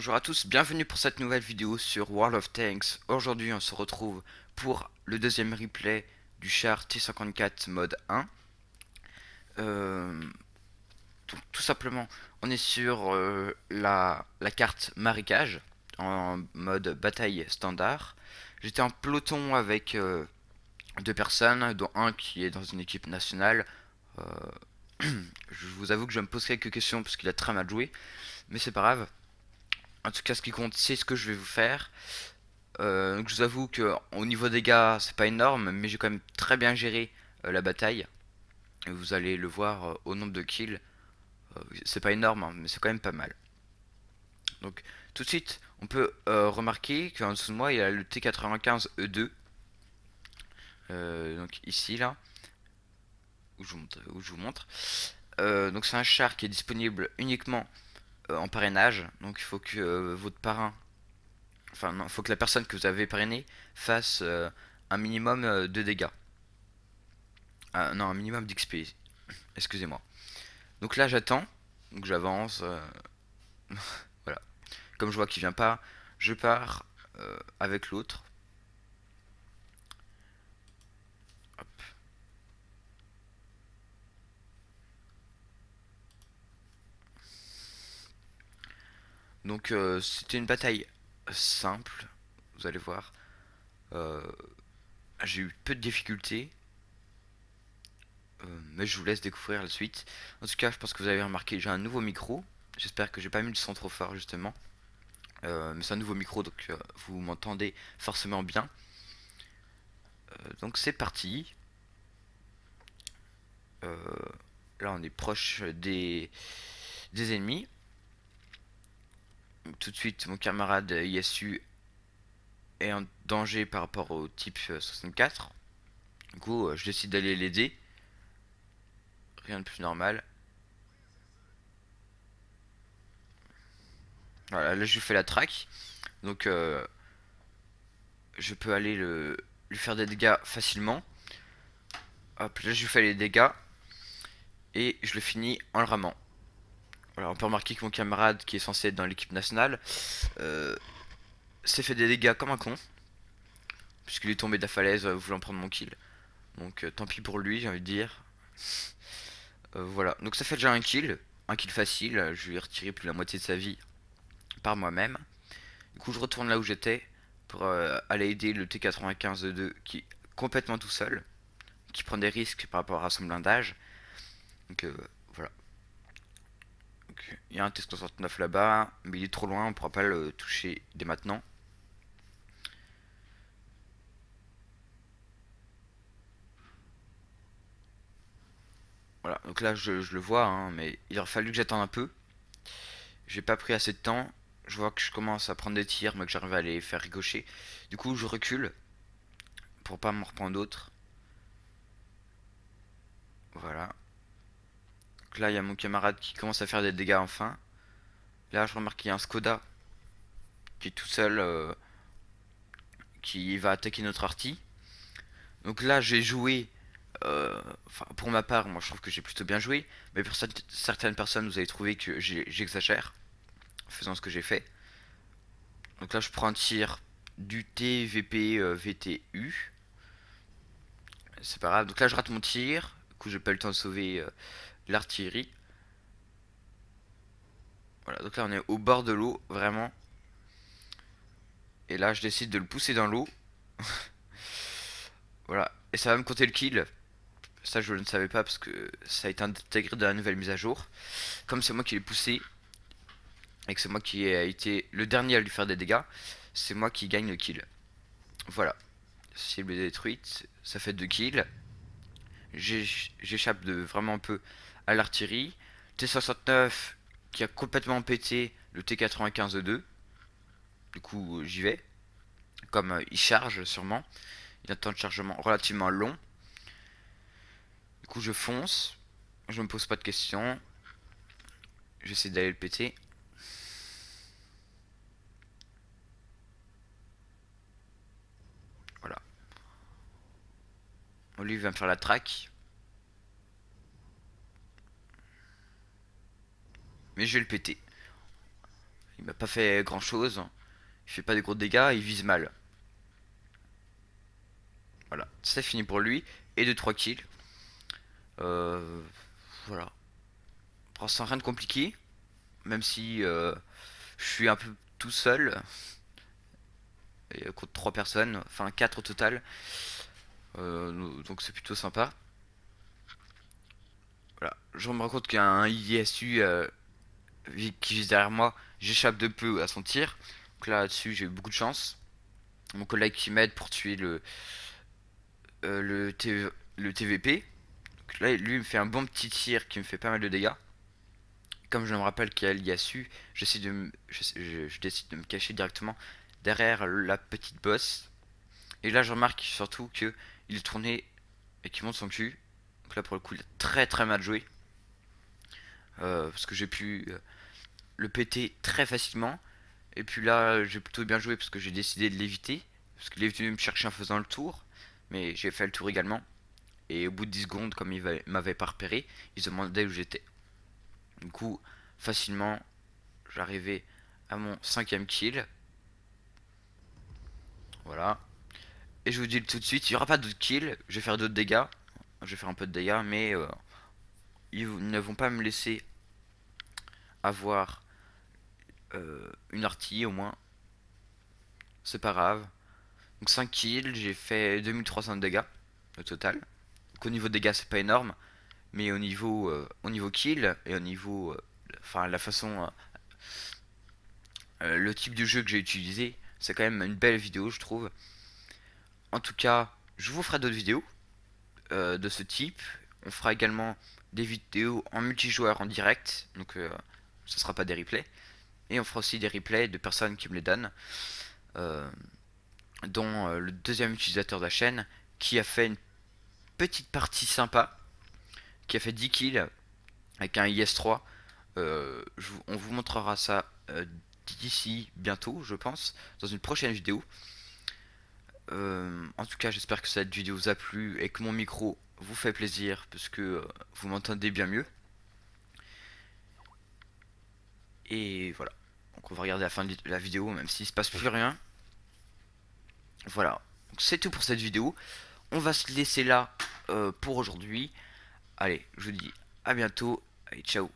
bonjour à tous, bienvenue pour cette nouvelle vidéo sur World of Tanks. Aujourd'hui on se retrouve pour le deuxième replay du char T54 mode 1. Tout simplement, on est sur la carte marécage en mode bataille standard. J'étais en peloton avec deux personnes, dont un qui est dans une équipe nationale. Euh, je vous avoue que je me pose quelques questions parce qu'il a très mal joué, mais c'est pas grave. En tout cas, ce qui compte, c'est ce que je vais vous faire. Donc je vous avoue que au niveau des dégâts, c'est pas énorme, mais j'ai quand même très bien géré la bataille. Et vous allez le voir au nombre de kills. C'est pas énorme, hein, mais c'est quand même pas mal. Donc tout de suite, on peut remarquer qu'en dessous de moi, il y a le T95E2. Donc ici, là, où je vous montre. Donc c'est un char qui est disponible uniquement en parrainage. Donc il faut que votre parrain, enfin non, il faut que la personne que vous avez parrainée fasse un minimum de dégâts. Ah, non, un minimum d'XP, excusez-moi. Donc là j'attends, donc j'avance, voilà. Comme je vois qu'il vient pas, je pars avec l'autre. Donc c'était une bataille simple, vous allez voir. Euh, j'ai eu peu de difficultés, mais je vous laisse découvrir la suite. En tout cas, je pense que vous avez remarqué, j'ai un nouveau micro. J'espère que j'ai pas mis le son trop fort justement. Mais c'est un nouveau micro, donc vous m'entendez forcément bien. Donc c'est parti. Euh, Là on est proche des ennemis. Tout de suite mon camarade ISU est en danger par rapport au type 64. Du coup je décide d'aller l'aider. Rien de plus normal. Voilà, là je lui fais la traque. Donc je peux aller lui faire des dégâts facilement. Hop, là je lui fais les dégâts. Et je le finis en le ramant. Voilà, on peut remarquer que mon camarade qui est censé être dans l'équipe nationale euh, s'est fait des dégâts comme un con. Puisqu'il est tombé de la falaise voulant prendre mon kill. Donc tant pis pour lui, j'ai envie de dire. Voilà, donc ça fait déjà un kill facile. Je lui ai retiré plus de la moitié de sa vie par moi-même. Du coup, je retourne là où j'étais pour aller aider le T95-2 qui est complètement tout seul, qui prend des risques par rapport à son blindage. Donc voilà. Donc, il y a un T69 là-bas, mais il est trop loin, on pourra pas le toucher dès maintenant. Voilà, donc là je le vois, hein, mais il aurait fallu que j'attende un peu. J'ai pas pris assez de temps. Je vois que je commence à prendre des tirs, mais que j'arrive à les faire ricocher. Du coup, je recule pour pas m'en reprendre d'autres. Voilà. Donc là, il y a mon camarade qui commence à faire des dégâts enfin. Là, je remarque qu'il y a un Skoda qui est tout seul, qui va attaquer notre arty. Donc là, j'ai joué. Enfin, pour ma part, moi je trouve que j'ai plutôt bien joué. Mais pour certaines personnes, vous allez trouver que j'exagère en faisant ce que j'ai fait. Donc là, je prends un tir du TVP VTU. C'est pas grave. Donc là, je rate mon tir. Du coup, j'ai pas eu le temps de sauver l'artillerie. Voilà, donc là, on est au bord de l'eau, vraiment. Et là, je décide de le pousser dans l'eau. Voilà. Et ça va me compter le kill. Ça, je ne savais pas parce que ça a été intégré dans la nouvelle mise à jour. Comme c'est moi qui l'ai poussé et que c'est moi qui ai été le dernier à lui faire des dégâts, c'est moi qui gagne le kill. Voilà. Cible détruite, ça fait 2 kills. J'échappe de vraiment un peu à l'artillerie. T69 qui a complètement pété le T95-2. Du coup, j'y vais. Comme il charge sûrement. Il a un temps de chargement relativement long. Du coup, je fonce. Je me pose pas de questions. J'essaie d'aller le péter. Voilà. Lui va me faire la traque. Mais je vais le péter. Il m'a pas fait grand chose. Il fait pas de gros dégâts, il vise mal. Voilà, c'est fini pour lui. Et de 3 kills. Euh, voilà. Pour l'instant, rien de compliqué. Même si je suis un peu tout seul. Et, contre 3 personnes. Enfin 4 au total. Donc c'est plutôt sympa. Voilà. Je me rends compte qu'il y a un ISU qui vise derrière moi. J'échappe de peu à son tir. Donc là-dessus, j'ai eu beaucoup de chance. Mon collègue qui m'aide pour tuer le TVP. Donc là, lui, il me fait un bon petit tir qui me fait pas mal de dégâts. Comme je me rappelle qu'il y a l'ISU, je décide de me cacher directement derrière la petite bosse. Et là, je remarque surtout que il est tourné et qu'il monte son cul. Donc là, pour le coup, il a très très mal joué. Parce que j'ai pu le péter très facilement. Et puis là, j'ai plutôt bien joué parce que j'ai décidé de l'éviter. Parce qu'il est venu me chercher en faisant le tour. Mais j'ai fait le tour également. Et au bout de 10 secondes, comme il m'avait pas repéré, il se demandait où j'étais. Du coup, facilement, j'arrivais à mon 5ème kill. Voilà. Et je vous dis tout de suite, il n'y aura pas d'autres kills. Je vais faire d'autres dégâts. Je vais faire un peu de dégâts, mais ils ne vont pas me laisser avoir une artille au moins. C'est pas grave. Donc 5 kills, j'ai fait 2300 de dégâts au total. Donc au niveau de dégâts, c'est pas énorme. Mais au niveau kill et au niveau. Enfin, la façon. Le type de jeu que j'ai utilisé, c'est quand même une belle vidéo, je trouve. En tout cas, je vous ferai d'autres vidéos de ce type. On fera également des vidéos en multijoueur en direct. Donc, ce sera pas des replays. Et on fera aussi des replays de personnes qui me les donnent. Euh, dont le deuxième utilisateur de la chaîne qui a fait une petite partie sympa. Qui a fait 10 kills avec un IS-3. On vous montrera ça d'ici bientôt, je pense, dans une prochaine vidéo. En tout cas, j'espère que cette vidéo vous a plu et que mon micro vous fait plaisir parce que vous m'entendez bien mieux. Et voilà. Donc on va regarder la fin de la vidéo, même s'il se passe plus rien. Voilà. Donc c'est tout pour cette vidéo. On va se laisser là pour aujourd'hui. Allez, je vous dis à bientôt. Allez, ciao.